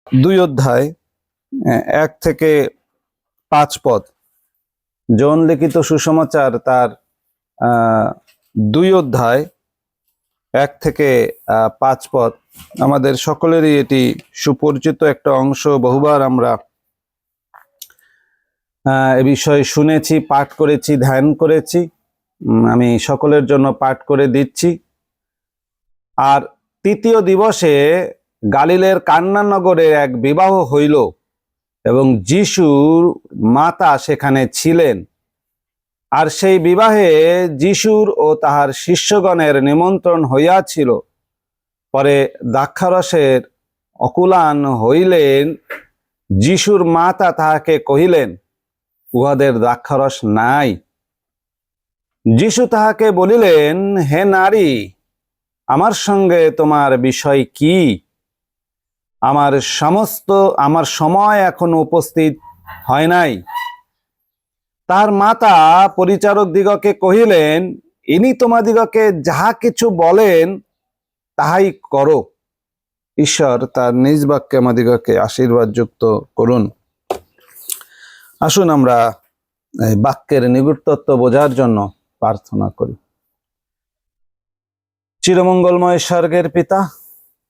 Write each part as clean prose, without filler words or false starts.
2 অধ্যায় 1 থেকে 5 পদ। জন লিখিত সুসমাচার তার 2 অধ্যায় 1 থেকে 5 পদ। আমাদের সকলেরই এটি সুপরিচিত একটা অংশ, বহুবার আমরা এ বিষয়ে শুনেছি, পাঠ করেছি, ধ্যান করেছি। আমি সকলের জন্য পাঠ করে দিচ্ছি। আর তৃতীয় দিবসে গালিলের কান্না নগরে এক বিবাহ হইল এবং যিশুর মাতা সেখানে ছিলেন। আর সেই বিবাহে যিশুর ও তাহার শিষ্যগণের নিমন্ত্রণ হইয়াছিল। পরে দ্রাক্ষারসের অকুলান হইলেন। যিশুর মাতা তাহাকে কহিলেন, উহাদের দ্রাক্ষারস নাই। যিশু তাহাকে বলিলেন, হে নারী, আমার সঙ্গে তোমার বিষয় কি? আমার সময় এখনো উপস্থিত হয় নাই। তার মাতা পরিচারক দিগকে কহিলেন, ইনি তোমাদিগকে যাহা কিছু বলেন তাহাই করো। ঈশ্বর তার নিজ বাক্যে আমাদিগকে আশীর্বাদ যুক্ত করুন। আসুন আমরা বাক্যের নিগুড়তত্ত্ব বোঝার জন্য প্রার্থনা করি। চিরমঙ্গলময় স্বর্গের পিতা,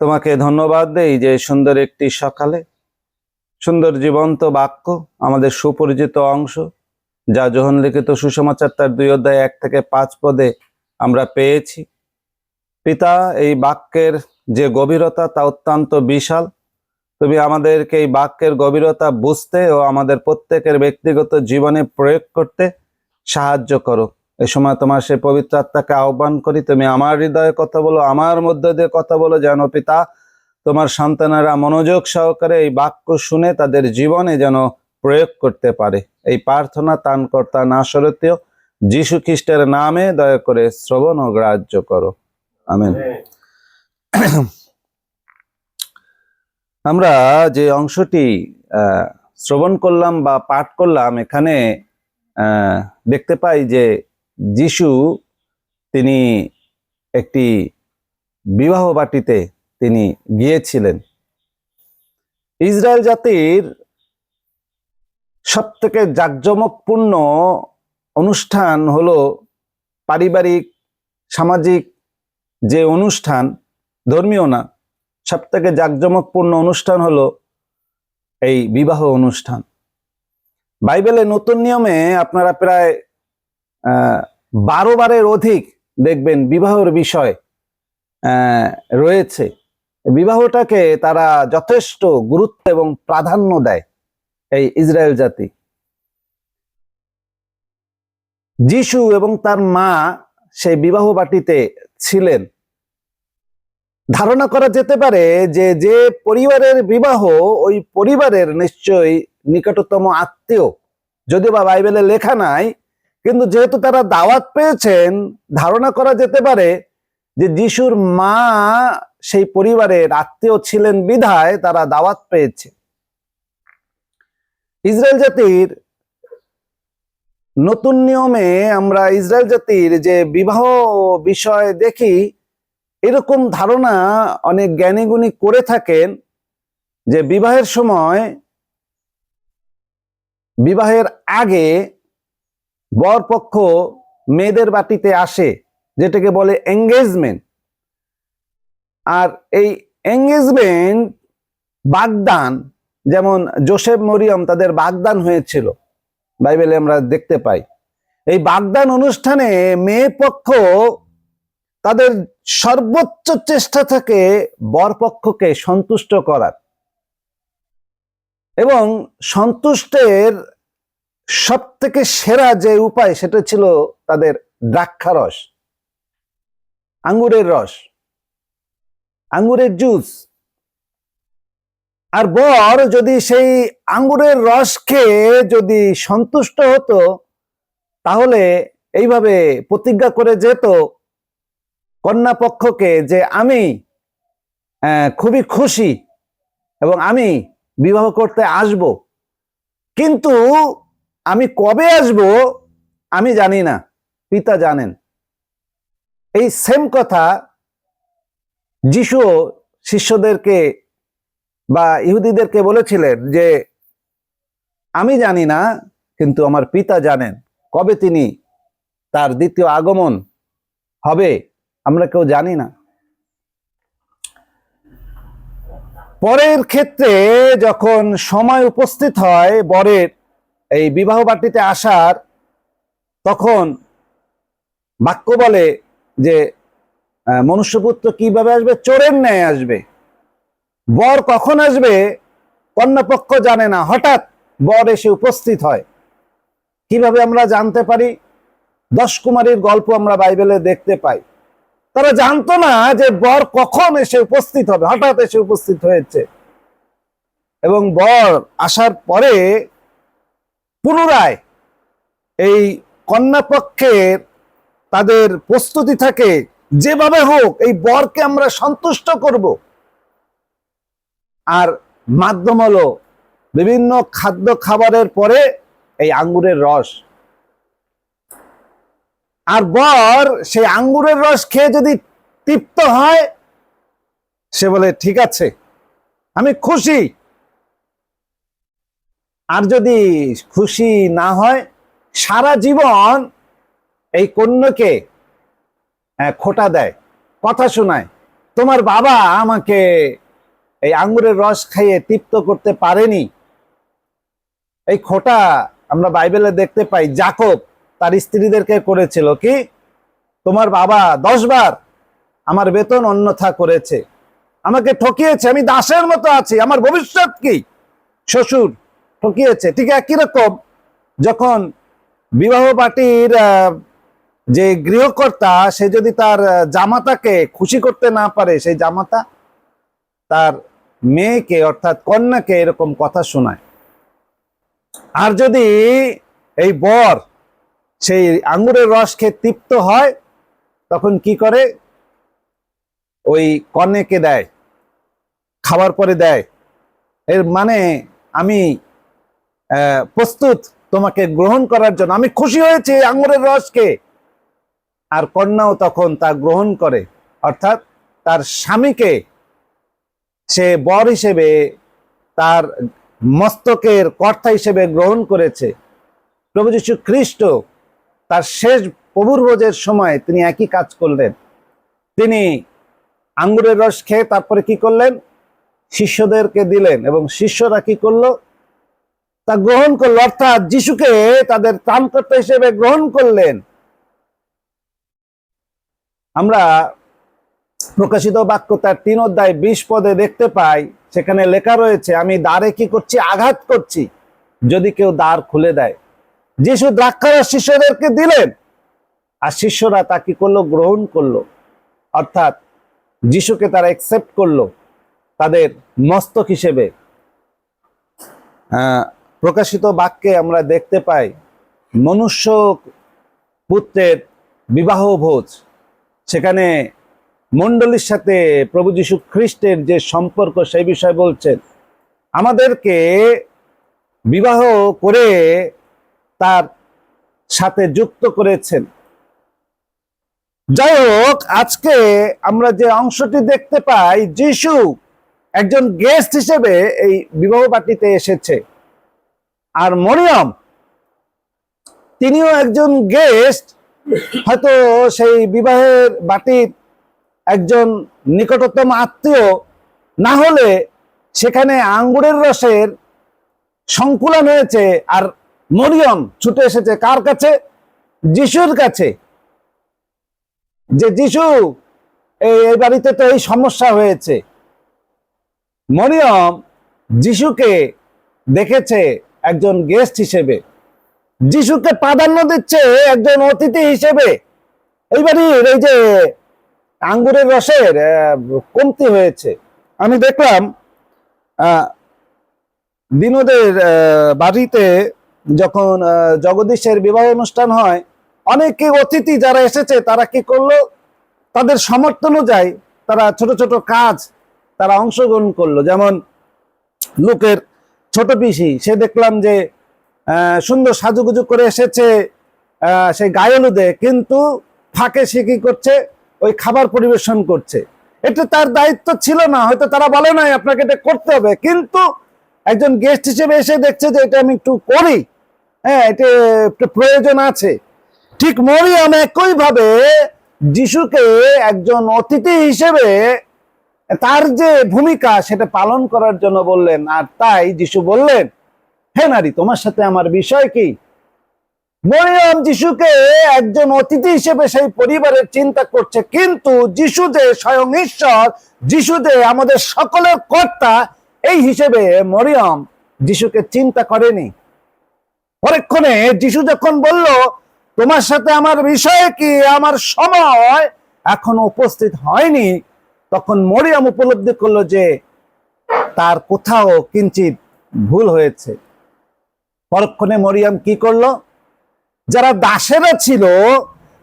তোমাকে ধন্যবাদ দেই যে সুন্দর একটি সকালে সুন্দর জীবন্ত বাক্য, আমাদের সুপরিচিত অংশ, যা যোহন লিখিত সুসমাচার তার 2 অধ্যায় 1 থেকে 5 পদে আমরা পেয়েছি। পিতা, এই বাক্যের যে গভীরতা তা অত্যন্ত বিশাল। তুমি আমাদেরকে এই বাক্যের গভীরতা বুঝতে ও আমাদের প্রত্যেকের ব্যক্তিগত জীবনে প্রয়োগ করতে সাহায্য করো। এই সময় তোমার সেই পবিত্র আত্মাকে আহ্বান করি, তুমি আমার হৃদয়ে কথা বলো, আমার মধ্যে দিয়ে কথা বলো, যেন পিতা তোমার সন্তানেরা মনোযোগ সহকারে এই বাক্য শুনে তাদের জীবনে যেন প্রয়োগ করতে পারে। এই প্রার্থনা ত্রাণকর্তা নাসরতীয় যীশু খ্রিস্টের নামে দয়া করে শ্রবণ ও গ্রাহ্য করো, আমেন। আমরা যে অংশটি শ্রবণ করলাম বা পাঠ করলাম, এখানে দেখতে পাই যে যিশু তিনি একটি বিবাহ বাটিতে তিনি গিয়েছিলেন। ইসরায়েল জাতির সব থেকে জাঁকজমকপূর্ণ অনুষ্ঠান হলো পারিবারিক সামাজিক যে অনুষ্ঠান, ধর্মীয় না, সব থেকে জাঁকজমকপূর্ণ অনুষ্ঠান হলো এই বিবাহ অনুষ্ঠান। বাইবেলে নতুন নিয়মে আপনারা প্রায় 12 বারের অধিক দেখবেন বিবাহের বিষয় রয়েছে। বিবাহটাকে তারা যথেষ্ট গুরুত্ব এবং প্রাধান্য দেয় এই ইসরায়েল জাতি। যিশু এবং তার মা সেই বিবাহ বাটিতে ছিলেন। ধারণা করা যেতে পারে যে যে পরিবারের বিবাহ, ওই পরিবারের নিশ্চয়ই নিকটতম আত্মীয়, যদিও বা বাইবেলে লেখা নাই, কিন্তু যেহেতু তারা দাওয়াত পেয়েছেন, ধারণা করা যেতে পারে যে যিশুর মা সেই পরিবারের আত্মীয় ছিলেন বিধায় তারা দাওয়াত পেয়েছে। ইসরায়েল জাতির নতুন নিয়মে আমরা ইসরায়েল জাতির যে বিবাহ বিষয় দেখি, এরকম ধারণা অনেক জ্ঞানীগুণী করে থাকেন যে বিবাহের সময়, বিবাহের আগে বরপক্ষ মেয়েদের বাটিতে আসে, যেটাকে বলে এঙ্গেজমেন্ট। আর এই এঙ্গেজমেন্ট বাগদান, যেমন যোসেফ মরিয়ম তাদের বাগদান হয়েছিল, বাইবেলে আমরা দেখতে পাই। এই বাগদান অনুষ্ঠানে মেয়ে পক্ষ তাদের সর্বোচ্চ চেষ্টা থাকে বরপক্ষকে সন্তুষ্ট করার, এবং সন্তুষ্টের সব থেকে সেরা যে উপায় সেটা ছিল তাদের দ্রাক্ষারস, আঙ্গুরের রস, আঙ্গুরের জুস। আর বর যদি সেই আঙ্গুরের রস খেয়ে যদি সন্তুষ্ট হতো, তাহলে এইভাবে প্রতিজ্ঞা করে যেত কন্যা পক্ষকে যে আমি খুবই খুশি এবং আমি বিবাহ করতে আসব, কিন্তু আমি কবে আসব আমি জানি না, পিতা জানেন। এই সেম কথা যিশু শিষ্যদেরকে বা ইহুদিদেরকে বলেছিলেন যে আমি জানি না, কিন্তু আমার পিতা জানেন কবে তিনি তার দ্বিতীয় আগমন হবে, আমরা কেউ জানি না। পরের ক্ষেত্রে যখন সময় উপস্থিত হয় বরের এই বিবাহ বাটিতে আসার, তখন বাক্য বলে যে মনুষ্যপুত্র কিভাবে আসবে? চোরের ন্যায় আসবে। বর কখন আসবে কন্যাপক্ষ জানে না, হঠাৎ বর এসে উপস্থিত হয়। কিভাবে আমরা জানতে পারি? 10 কুমারীর গল্প আমরা বাইবেলে দেখতে পাই। তারা জানতো না যে বর কখন এসে উপস্থিত হবে, হঠাৎ এসে উপস্থিত হয়েছে। এবং বর আসার পরে পুনরায় এই কন্যাপক্ষের তাদের প্রস্তুতি থাকে, যেভাবে হোক এই বরকে আমরা সন্তুষ্ট করব। আর মাধ্যম হলো বিভিন্ন খাদ্য খাবারের পরে এই আঙ্গুরের রস। আর বর সেই আঙ্গুরের রস খেয়ে যদি তৃপ্ত হয়, সে বলে ঠিক আছে, আমি খুশি। আর যদি খুশি না হয়, সারা জীবন এই কন্যাকে খোটা দেয়, কথা শোনায়, তোমার বাবা আমাকে এই আঙ্গুরের রস খাইয়ে তৃপ্ত করতে পারেনি। এই খোটা আমরা বাইবেলে দেখতে পাই। যাকব তার স্ত্রীদেরকে করেছিল কি? তোমার বাবা 10 বার আমার বেতন অন্যথা করেছে, আমাকে ঠকিয়েছে, আমি দাসের মতো আছি, আমার ভবিষ্যৎ কি? শ্বশুর ঠকিয়েছে। ঠিক একই রকম যখন বিবাহ বাটির যে গৃহকর্তা, সে যদি তার জামাতাকে খুশি করতে না পারে, সেই জামাতা তার মেয়েকে অর্থাৎ কন্যাকে এরকম কথা শোনায়। আর যদি এই বর সেই আঙ্গুরের রস খেয়ে তৃপ্ত হয়, তখন কি করে? ওই কন্যাকে দেয়, খাবার পরে দেয়। এর মানে আমি প্রস্তুত তোমাকে গ্রহণ করার জন্য, আমি খুশি হয়েছি আঙ্গুরের রসকে। আর কন্যাও তখন তা গ্রহণ করে, অর্থাৎ তার স্বামীকে সে বর হিসেবে, তার মস্তকের কর্তা হিসেবে গ্রহণ করেছে। প্রভু যীশু খ্রিস্ট তার শেষ প্রভুর ভোজের সময় তিনি একই কাজ করলেন। তিনি আঙ্গুরের রস খেয়ে তারপরে কি করলেন? শিষ্যদেরকে দিলেন, এবং শিষ্যরা কি করলো? তা গ্রহণ করলো, অর্থাৎ যিশুকে তাদের ত্রাণকর্তা হিসেবে গ্রহণ করলেন। আমরা প্রকাশিত বাক্য তার 3 অধ্যায় 20 পদে দেখতে পাই, সেখানে লেখা রয়েছে, আমি দ্বারে কি করছি? আঘাত করছি, যদি কেউ দ্বার খুলে দেয়। যিশু দ্রাক্ষারস শিষ্যদেরকে দিলেন, আর শিষ্যরা তা কি করলো? গ্রহণ করলো। অর্থাৎ যিশুকে তারা অ্যাকসেপ্ট করলো তাদের মস্তক হিসেবে। প্রকাশিত বাক্যে আমরা দেখতে পাই মনুষ্য পুত্রের বিবাহ ভোজ, সেখানে মণ্ডলীর সাথে প্রভু যীশু খ্রিস্টের যে সম্পর্ক, সেই বিষয় বলছেন, আমাদেরকে বিবাহ করে তার সাথে যুক্ত করেছেন। যাই হোক, আজকে আমরা যে অংশটি দেখতে পাই, যিশু একজন গেস্ট হিসেবে এই বিবাহ বাটিতে এসেছে, আর মরিয়ম তিনিও একজন গেস্ট, হয়তো সেই বিবাহের বাটির একজন নিকটতম আত্মীয় না হলে সেখানে আঙ্গুরের রসের সংকুলন হয়েছে, আর মরিয়ম ছুটে এসেছে কার কাছে? যিশুর কাছে। যে যিশু, এই বাড়িতে তো এই সমস্যা হয়েছে। মরিয়ম যিশুকে দেখেছে একজন গেস্ট হিসেবে, যিশুকে প্রাধান্য দিচ্ছে একজন অতিথি হিসেবে। এই বাড়ির এই যে আঙ্গুরের রসের কমতি হয়েছে। আমি দেখলাম বিনোদের বাড়িতে যখন জগদীশের বিবাহ অনুষ্ঠান হয়, অনেকে অতিথি যারা এসেছে তারা কি করলো? তাদের সামর্থ্য অনুযায়ী তারা ছোট ছোট কাজ তারা অংশগ্রহণ করলো। যেমন লোকের ছোট পিসি, সে দেখলাম যে সুন্দর সাজুগুজু করে এসেছে সেই গায়ে হলুদে, কিন্তু ফাঁকে সে কি করছে? ওই খাবার পরিবেশন করছে। এটা তার দায়িত্ব ছিল না, হয়তো তারা বলে নাই আপনাকে এটা করতে হবে, কিন্তু একজন গেস্ট হিসেবে এসে দেখছে যে এটা আমি একটু করি, হ্যাঁ এটা একটু প্রয়োজন আছে। ঠিক মরিয়ম একই ভাবে যিশুকে একজন অতিথি হিসেবে তার যে ভূমিকা সেটা পালন করার জন্য বললেন। আর তাই যিশু বললেন, হে নারী, তোমার সাথে আমার বিষয় কি? মরিয়ম যিশুকে একজন অতিথি হিসেবে সেই পরিবারের চিন্তা করছে, কিন্তু যিশু যে স্বয়ং ঈশ্বর, যিশু যে আমাদের সকলের কর্তা, এই হিসেবে মরিয়ম যিশুকে চিন্তা করেনি। পরক্ষণে যিশু যখন বলল, তোমার সাথে আমার বিষয় কি, আমার সময় এখন উপস্থিত হয়নি, তখন মরিয়ম উপলব্ধি করলো যে তার কোথাও কিঞ্চিত ভুল হয়েছে। পরক্ষণে মরিয়ম কি করলো? যারা দাসেরা ছিল,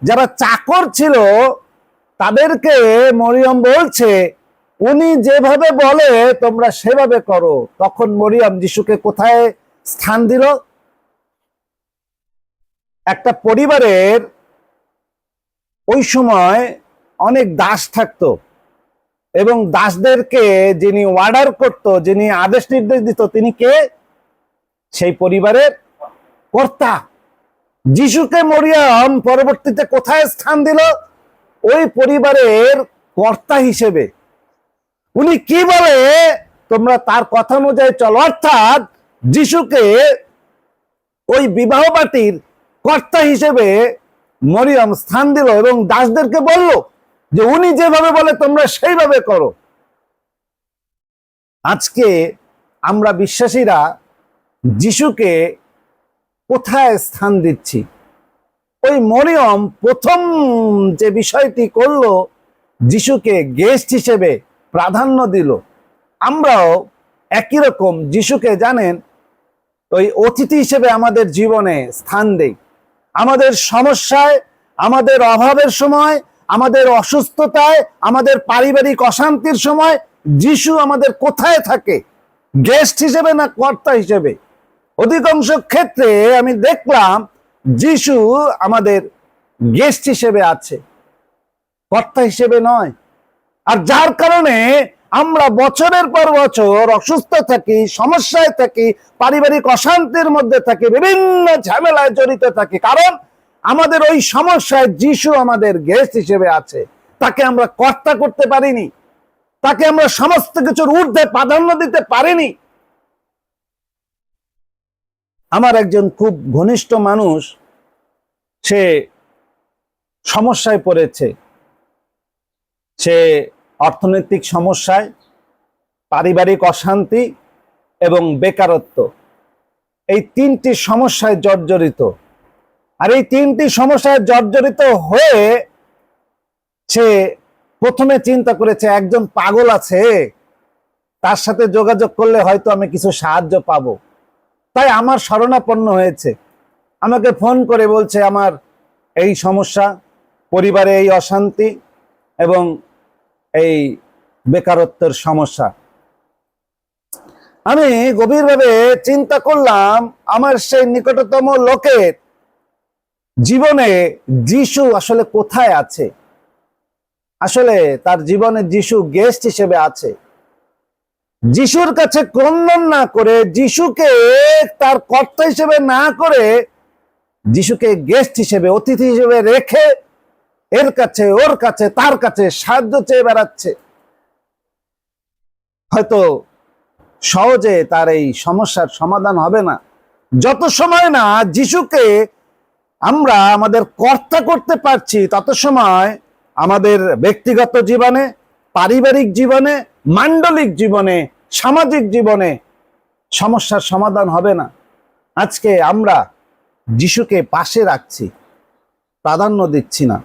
যারা চাকর ছিল, তাদেরকে মরিয়ম বলছে, উনি যেভাবে বলে তোমরা সেভাবে করো। তখন মরিয়ম যিশুকে কোথায় স্থান দিল? একটা পরিবারের ওই সময় অনেক দাস থাকতো, এবং দাসদেরকে যিনি অর্ডার করত, যিনি আদেশ নির্দেশ দিত, তিনি কে? সেই পরিবারের কর্তা। যিশুকে মরিয়ম পরবর্তীতে কোথায় স্থান দিল? ওই পরিবারের কর্তা হিসেবে। উনি কি বলে তোমরা তার কথা অনুযায়ী চলো, অর্থাৎ যিশুকে ওই বিবাহ বাটির কর্তা হিসেবে মরিয়ম স্থান দিল এবং দাসদেরকে বলল যে উনি যেভাবে বলে তোমরা সেইভাবে করো। আজকে আমরা বিশ্বাসীরা যিশুকে কোথায় স্থান দিচ্ছি? ওই মরিয়ম প্রথম যে বিষয়টি করলো, যিশুকে গেস্ট হিসেবে প্রাধান্য দিল। আমরাও একই রকম যিশুকে জানেন ওই অতিথি হিসেবে আমাদের জীবনে স্থান দেই। আমাদের সমস্যায়, আমাদের অভাবের সময়, আমাদের অসুস্থতায়, আমাদের পারিবারিক অশান্তির সময় যিশু আমাদের কোথায় থাকে? গেস্ট হিসেবে না কর্তা হিসেবে? অধিকাংশ ক্ষেত্রে আমি দেখলাম যিশু আমাদের গেস্ট হিসেবে আছে, কর্তা হিসেবে নয়। আর যার কারণে আমরা বছরের পর বছর অসুস্থ থাকি, সমস্যায় থাকি, পারিবারিক অশান্তির মধ্যে থাকি, বিভিন্ন ঝামেলায় জড়িত থাকি, কারণ আমাদের ওই সমস্যায় যিশু আমাদের গেস্ট হিসেবে আছে। তাকে আমরা কর্তা করতে পারিনি, তাকে আমরা সমস্ত কিছুর ঊর্ধ্বে প্রাধান্য দিতে পারিনি। আমার একজন খুব ঘনিষ্ঠ মানুষ, সে সমস্যায় পড়েছে। সে অর্থনৈতিক সমস্যায়, পারিবারিক অশান্তি এবং বেকারত্ব, এই তিনটি সমস্যায় জর্জরিত। আর এই তিনটি সমস্যায় জর্জরিত হয়ে সে প্রথমে চিন্তা করেছে একজন পাগল আছে, তার সাথে যোগাযোগ করলে হয়তো আমি কিছু সাহায্য পাবো। তাই আমার শরণাপন্ন হয়েছে, আমাকে ফোন করে বলছে আমার এই সমস্যা, পরিবারে এই অশান্তি এবং এই বেকারত্বের সমস্যা। আমি গভীরভাবে চিন্তা করলাম, আমার সেই নিকটতম লোকের জীবনে যিশু আসলে কোথায় আছে? আসলে তার জীবনে যিশু গেস্ট হিসেবে আছে। যিশুর কাছে ক্রন্দন না করে, যিশুকে তার কর্তা হিসেবে না করে, যিশুকে গেস্ট হিসেবে, অতিথি হিসেবে রেখে এর কাছে, ওর কাছে, তার কাছে সাহায্য চেয়ে বেড়াচ্ছে। হয়তো সহজে তার এই সমস্যার সমাধান হবে না, যত সময় না যিশুকে আমরা আমাদের কর্তা করতে পারছি, তত সময় আমাদের ব্যক্তিগত জীবনে, পারিবারিক জীবনে, মান্ডলিক জীবনে, সামাজিক জীবনে সমস্যার সমাধান হবে না। আজকে আমরা যিশুকে পাশে রাখছি, প্রাধান্য দিচ্ছি না।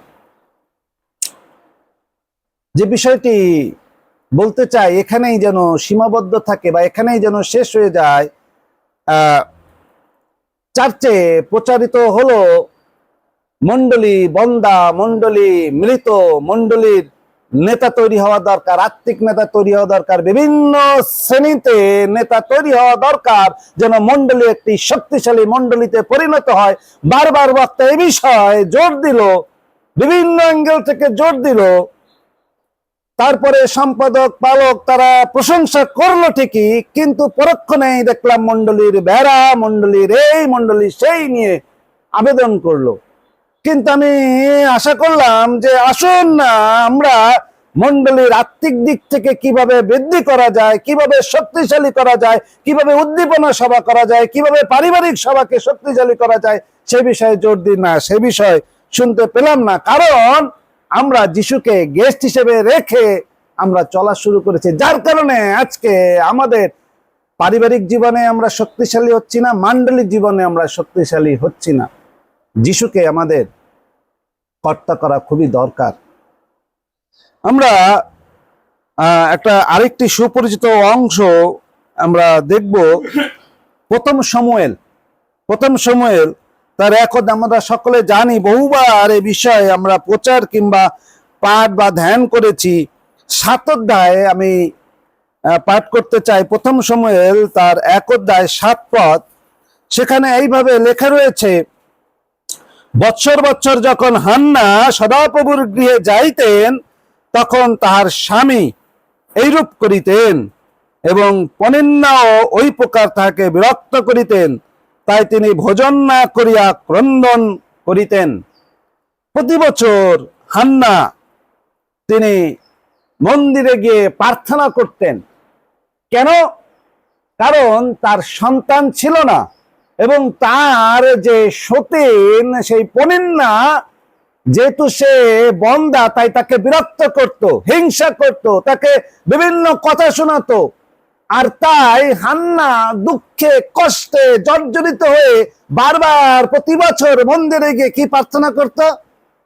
যে বিষয়টি বলতে চাই এখানেই যেন সীমাবদ্ধ থাকে বা এখানেই যেন শেষ হয়ে যায়। চার্চে প্রচারিত হলো মণ্ডলী বন্দা, মণ্ডলী মৃত, মণ্ডলীর নেতা তৈরি হওয়া দরকার, আত্মিক নেতা তৈরি হওয়া দরকার, বিভিন্ন শ্রেণীতে নেতা তৈরি হওয়া দরকার, যেন মণ্ডলী একটি শক্তিশালী মণ্ডলীতে পরিণত হয়। বারবার বক্তা এই বিষয়ে জোর দিল, বিভিন্ন অ্যাঙ্গেল থেকে জোর দিল। তারপরে সম্পাদক পালক তারা প্রশংসা করলো ঠিকই, কিন্তু পরক্ষণেই দেখলাম মন্ডলীর বেড়া, মন্ডলীর এই মন্ডলী সেই নিয়ে আবেদন করলো। কিন্তু আমি আশা করলাম যে আসুন না আমরা মন্ডলীর আত্মিক দিক থেকে কিভাবে বৃদ্ধি করা যায়, কিভাবে শক্তিশালী করা যায়, কিভাবে উদ্দীপনা সভা করা যায়, কিভাবে পারিবারিক সভাকে শক্তিশালী করা যায় সে বিষয়ে জোর দিই না, সে বিষয় শুনতে পেলাম না। কারণ আমরা যিশুকে গেস্ট হিসেবে রেখে আমরা চলা শুরু করেছি, যার কারণে আজকে আমাদের পারিবারিক জীবনে আমরা শক্তিশালী হচ্ছি না, মান্ডলিক জীবনে আমরা শক্তিশালী হচ্ছি না। যিশুকে আমাদের কর্তা করা খুবই দরকার। আমরা একটা আরেকটি সুপরিচিত অংশ আমরা দেখব, প্রথম সমুয়েল তার আমরা সকলে জানি, বহুবার এই বিষয়ে আমরা প্রচার কিংবা পাঠ বা ধ্যান করেছি। 7 অধ্যায়ে আমি পাঠ করতে চাই, প্রথম সমুয়েল তার 1 অধ্যায় 7 পদ। সেখানে এইভাবে লেখা রয়েছে, বৎসর বৎসর যখন হান্না সদাপ্রভুর গৃহে যাইতেন তখন তাহার স্বামী এইরূপ করিতেন এবং পনিন্নাও ওই প্রকার তাহাকে বিরক্ত করিতেন, তাই তিনি ভোজন না করিয়া ক্রন্দন করিতেন। প্রতি বছর হান্না তিনি মন্দিরে গিয়ে প্রার্থনা করতেন। কেন? কারণ তার সন্তান ছিল না এবং তার যে সতীন সেই পনিন্না যেহেতু সে বন্দা, তাই তাকে বিরক্ত করত, হিংসা করত, তাকে বিভিন্ন কথা শোনাতো। আর তাই হান্না দুঃখে কষ্টে জর্জরিত হয়ে বারবার প্রতি বছর মন্দিরে গিয়ে কি প্রার্থনা করত?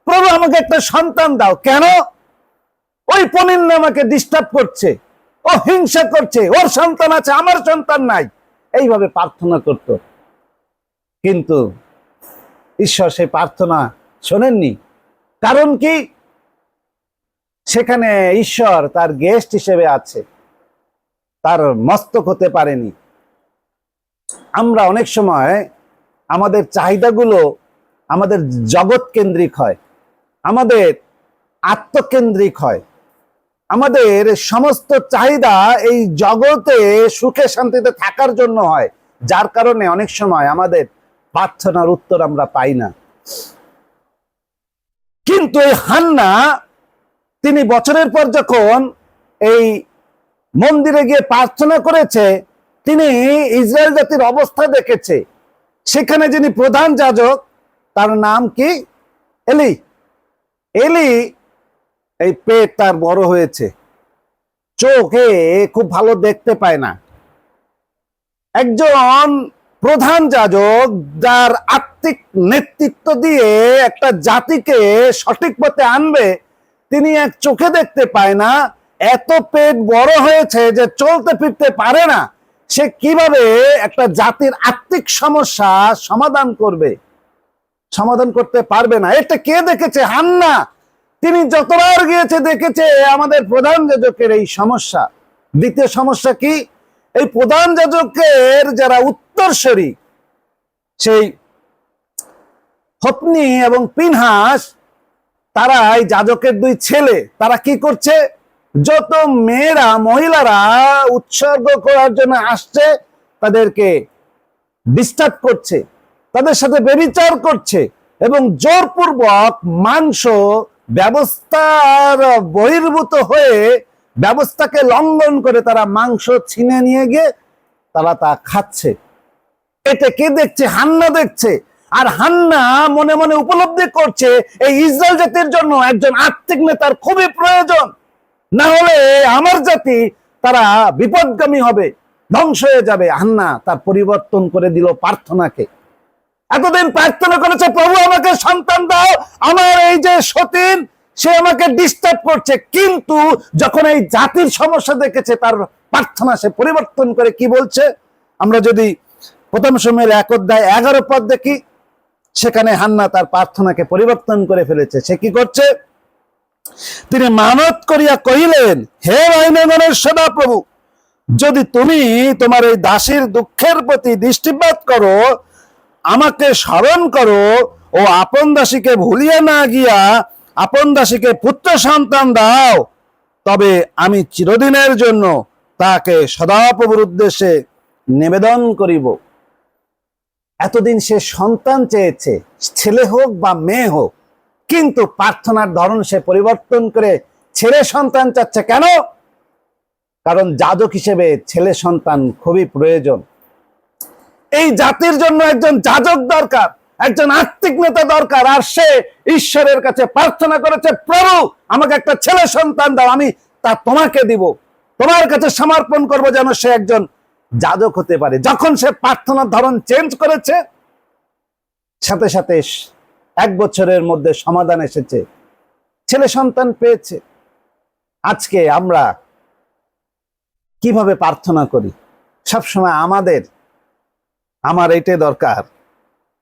প্রভু আমাকে একটা সন্তান দাও। কেন? ওই পনিন্না আমাকে ডিস্টার্ব করছে, ও হিংসা করছে, ওর সন্তান আছে আমার সন্তান নাই, এইভাবে প্রার্থনা করত। কিন্তু ঈশ্বর সেই প্রার্থনা শোনেননি। কারণ কি? সেখানে ঈশ্বর তার গেস্ট হিসেবে আছে, তার মস্তক হতে পারেনি। আমরা অনেক সময় আমাদের চাহিদাগুলো আমাদের জগৎ কেন্দ্রিক হয়, আমাদের আত্মকেন্দ্রিক হয়, আমাদের সমস্ত চাহিদা এই জগতে সুখে শান্তিতে থাকার জন্য হয়, যার কারণে অনেক সময় আমাদের প্রার্থনার উত্তর আমরা পাই না। কিন্তু এই হান্না তিনি বছরের পর যখন এই মন্দিরে গিয়ে প্রার্থনা করেছে, তিনি ইসরায়েল জাতির অবস্থা দেখেছে। সেখানে যিনি প্রধান যাজক তার নাম কি? এলি। এই পেট তার বড় হয়েছে, চোখে খুব ভালো দেখতে পায় না। একজন প্রধান যাজক যার আত্মিক নেতৃত্ব দিয়ে একটা জাতিকে সঠিক পথে আনবে, তিনি এক চোখে দেখতে পায় না, এত পেট বড় হয়েছে যে চলতে ফিরতে পারে না। সে কিভাবে একটা জাতির আত্মিক সমস্যা সমাধান করবে? সমাধান করতে পারবে না। এটা কে দেখেছে? হান্না। তিনি যতবার গিয়েছে দেখেছে আমাদের প্রধান যাজকের এই সমস্যা। দ্বিতীয় সমস্যা কি? এই প্রধান যাজকের যারা উত্তরসূরি, সেই হপনি এবং পিনহাস, তারা এই যাজকের 2 ছেলে, তারা কি করছে? যত মেয়েরা মহিলারা উৎসর্গ করার জন্য আসছে তাদেরকে ডিস্টার্ব করছে, তাদের সাথে ব্যভিচার করছে এবং জোরপূর্বক মাংস ব্যবস্থার বহির্ভূত হয়ে ব্যবস্থাকে লঙ্ঘন করে তারা মাংস ছিনে নিয়ে গিয়ে তারা তা খাচ্ছে। এটা কে দেখছে? হান্না দেখছে। আর হান্না মনে মনে উপলব্ধি করছে এই ইসরায়েল জাতির জন্য একজন আত্মিক নেতার খুবই প্রয়োজন, না হলে আমার জাতি তারা বিপদগামী হবে, ধ্বংস হয়ে যাবে। হান্না তার পরিবর্তন করে দিল প্রার্থনাকে। এতদিন প্রার্থনা করেছে, প্রভু আমাকে সন্তান দাও, আমার এই যে সতীন সে আমাকে ডিস্টার্ব করছে। কিন্তু যখন এই জাতির সমস্যা দেখেছে, তার প্রার্থনা সে পরিবর্তন করে কি বলছে? আমরা যদি প্রথম সময়ের 1 অধ্যায় 11 পদ দেখি, সেখানে হান্না তার প্রার্থনাকে পরিবর্তন করে ফেলেছে। সে কি করছে? তিনি মানত করিয়া কহিলেন, হে বাহিনীগণের সদাপ্রভু, যদি তুমি তোমার এই দাসীর দুঃখের প্রতি দৃষ্টিপাত করো, আমাকে স্মরণ করো ও আপন দাসীকে ভুলিয়া না গিয়া আপন দাসীকে পুত্র সন্তান দাও, তবে আমি চিরদিনের জন্য তাকে সদাপ্রভুর উদ্দেশ্যে নিবেদন করিব। এতদিন সে সন্তান চেয়েছে, ছেলে হোক বা মেয়ে হোক, কিন্তু প্রার্থনার ধরন সে পরিবর্তন করে ছেলে সন্তান চাচ্ছে। কেন? কারণ যাজক হিসেবে ছেলে সন্তান খুবই প্রয়োজন। এই জাতির জন্য একজন যাজক দরকার, একজন আত্মিক নেতা দরকার। আর সে ঈশ্বরের কাছে প্রার্থনা করেছে, প্রভু আমাকে একটা ছেলে সন্তান দাও, আমি তা তোমাকে দিব, তোমার কাছে সমর্পণ করব, যেন সে একজন যাজক হতে পারে। যখন সে প্রার্থনার ধরন চেঞ্জ করেছে, সাথে সাথে 1 বছরের মধ্যে সমাধান এসেছে, ছেলে সন্তান পেয়েছে। আজকে আমরা কিভাবে প্রার্থনা করি? সবসময় আমার এইটা দরকার,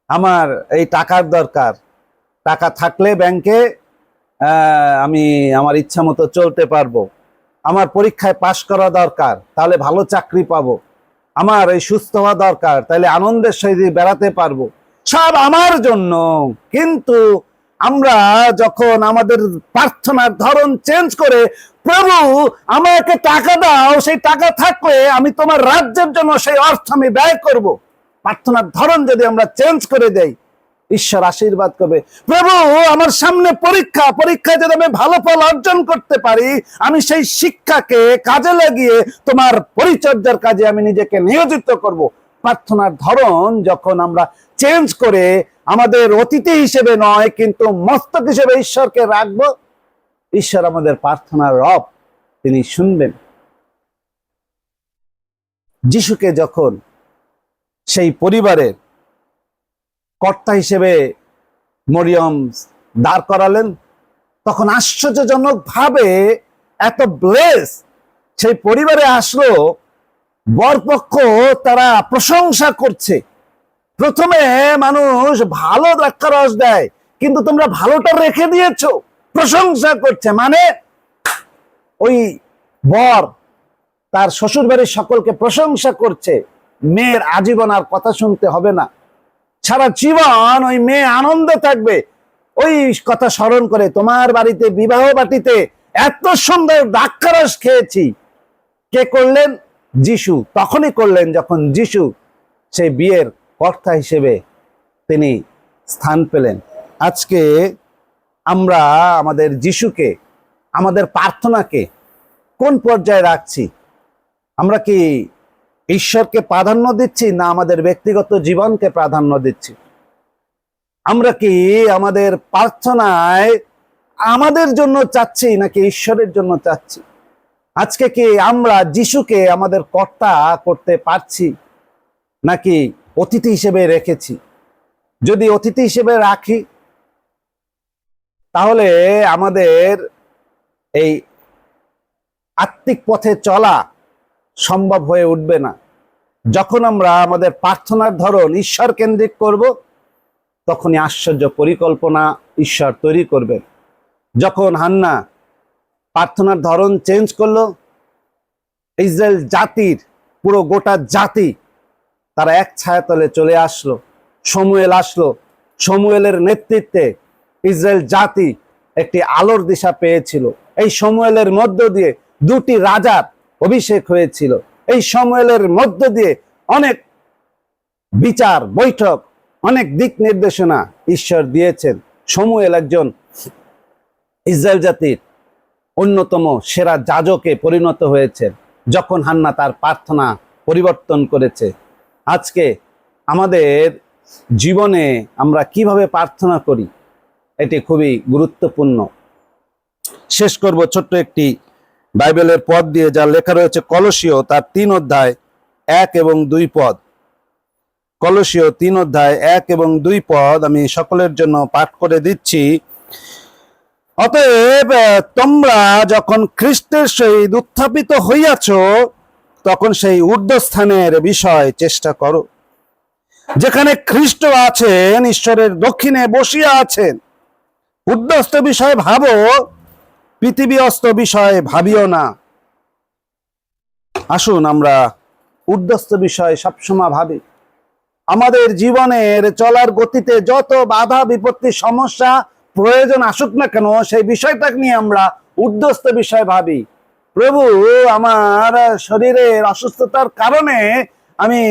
আমার এই টাকার দরকার, টাকা থাকলে ব্যাংকে আমি আমার ইচ্ছা মতো চলতে পারবো, আমার পরীক্ষায় পাশ করা দরকার, তাহলে ভালো চাকরি পাবো, আমার এই সুস্থ হওয়া দরকার, তাহলে আনন্দের সহিত বেড়াতে পারবো, সব আমার জন্য। কিন্তু আমরা যখন আমাদের প্রার্থনার ধরন চেঞ্জ করে, প্রভু আমাকে টাকা দাও, সেই টাকা থাকলে আমি তোমার রাজ্যের জন্য সেই অর্থ আমি ব্যয় করব, প্রার্থনার ধরন যদি আমরা চেঞ্জ করে দেই, ঈশ্বর আশীর্বাদ করবে। প্রভু আমার সামনে পরীক্ষায় যদি আমি ভালো ফল অর্জন করতে পারি, আমি সেই শিক্ষাকে কাজে লাগিয়ে তোমার পরিচর্যার কাজে আমি নিজেকে নিয়োজিত করব। প্রার্থনার ধরন যখন আমরা চেঞ্জ করে আমাদের অতিথি হিসেবে নয়, কিন্তু মস্তক হিসেবে ঈশ্বরকে রাখবো, ঈশ্বর আমাদের প্রার্থনার রব তিনি শুনবেন। যিশুকে যখন সেই পরিবারের কর্তা হিসেবে মরিয়ম দাঁড় করালেন, তখন আশ্চর্যজনক ভাবে এত ব্লেস সেই পরিবারে আসলো। বরপক্ষ তারা প্রশংসা করছে। প্রথমে মানুষ ভালো দ্রাক্ষারস দেয়, কিন্তু তোমরা ভালোটা রেখে দিয়েছো, প্রশংসা করছে। মানে ওই বর তার শ্বশুর বাড়ির সকলকে প্রশংসা করছে, মেয়ের আজীবন আর কথা শুনতে হবে না, সারা জীবন ওই মেয়ে আনন্দে থাকবে। ওই কথা স্মরণ করে তোমার বাড়িতে বিবাহ বাটিতে এত সুন্দর দ্রাক্ষারস খেয়েছি। কে করলেন? যিশু। তখনই করলেন যখন যিশু সেই বিয়ের কর্তা হিসেবে তিনি স্থান পেলেন। আজকে আমরা আমাদের যিশুকে, আমাদের প্রার্থনাকে কোন পর্যায়ে রাখছি? আমরা কি ঈশ্বরকে প্রাধান্য দিচ্ছি, না আমাদের ব্যক্তিগত জীবনকে প্রাধান্য দিচ্ছি? আমরা কি আমাদের প্রার্থনায় আমাদের জন্য চাচ্ছি, নাকি ঈশ্বরের জন্য চাচ্ছি? আজকে কি আমরা যিশুকে আমাদের কর্তা করতে পারছি, নাকি অতিথি হিসেবে রেখেছি? যদি অতিথি হিসেবে রাখি, তাহলে আমাদের এই আত্মিক পথে চলা সম্ভব হয়ে উঠবে না। যখন আমরা আমাদের প্রার্থনার ধরন ঈশ্বর কেন্দ্রিক করব, তখনই আশ্চর্য পরিকল্পনা ঈশ্বর তৈরি করবেন। যখন হান্না প্রার্থনার ধরন চেঞ্জ করলো, ইসরায়েল জাতির পুরো গোটা জাতি তারা এক ছায়াতলে চলে আসলো। শমুয়েল আসলো, শমুয়েলের নেতৃত্বে ইসরায়েল জাতি একটি আলোর দিশা পেয়েছিল। এই শমুয়েলের মধ্য দিয়ে 2টি রাজার অভিষেক হয়েছিল। এই শমুয়েলের মধ্য দিয়ে অনেক বিচার বৈঠক, অনেক দিক নির্দেশনা ঈশ্বর দিয়েছেন। শমুয়েল একজন ইসরায়েল জাতির অন্যতম সেরা যাজকে পরিণত হয়েছেন যখন হান্না তার প্রার্থনা পরিবর্তন করেছে। আজকে আমাদের জীবনে আমরা কিভাবে প্রার্থনা করি, এটি খুবই গুরুত্বপূর্ণ। শেষ করব ছোট্ট একটি বাইবেলের পদ দিয়ে, যা লেখা রয়েছে কলসীয় তার 3 অধ্যায় 1 এবং 2 পদ। কলসীয় 3 অধ্যায় 1 এবং 2 পদ আমি সকলের জন্য পাঠ করে দিচ্ছি। অতএব তোমরা যখন খ্রিস্টের সহিত উত্থাপিত হইয়াছ, তখন সেই ঊর্ধ্বস্থানের বিষয় চেষ্টা করো, যেখানে খ্রিস্ট আছেন, ঈশ্বরের দক্ষিণে বসিয়া আছেন। ঊর্ধ্বস্থ বিষয় ভাবো, পৃথিবীস্থ বিষয় ভাবিও না। আসুন আমরা ঊর্ধ্বস্থ বিষয় সবসময় ভাবি। আমাদের জীবনের চলার গতিতে যত বাধা বিপত্তি সমস্যা প্রয়োজন আসুক না কেন, সেই বিষয়টা নিয়ে আমরা ঊর্ধ্বস্ত বিষয় ভাবি। প্রভু, আমার শরীরের অসুস্থতার কারণে আমি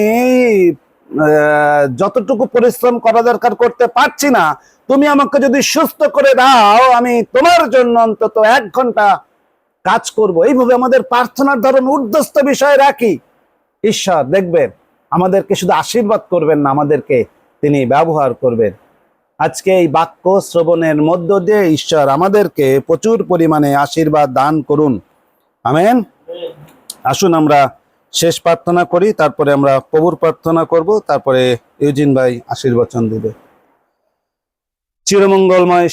যতটুকু পরিশ্রম করা দরকার করতে পারছি না, তুমি আমাকে যদি সুস্থ করে দাও, আমি তোমার জন্য অন্তত 1 ঘন্টা কাজ করব। এইভাবে আমাদের প্রার্থনার ধরন ঊর্ধ্বস্ত বিষয় রাখি। ঈশ্বর দেখবেন, আমাদেরকে শুধু আশীর্বাদ করবেন না, আমাদেরকে তিনি ব্যবহার করবেন। আজকে এই বাক্য শ্রবণের মধ্য দিয়ে ঈশ্বর আমাদেরকে প্রচুর পরিমাণে আশীর্বাদ দান করুন। আমেন। আসুন আমরা শেষ প্রার্থনা করি, তারপরে আমরা প্রভুর প্রার্থনা করব, তারপরে ইউজিন ভাই আশীর্বচন দিবে। চিরমঙ্গলময়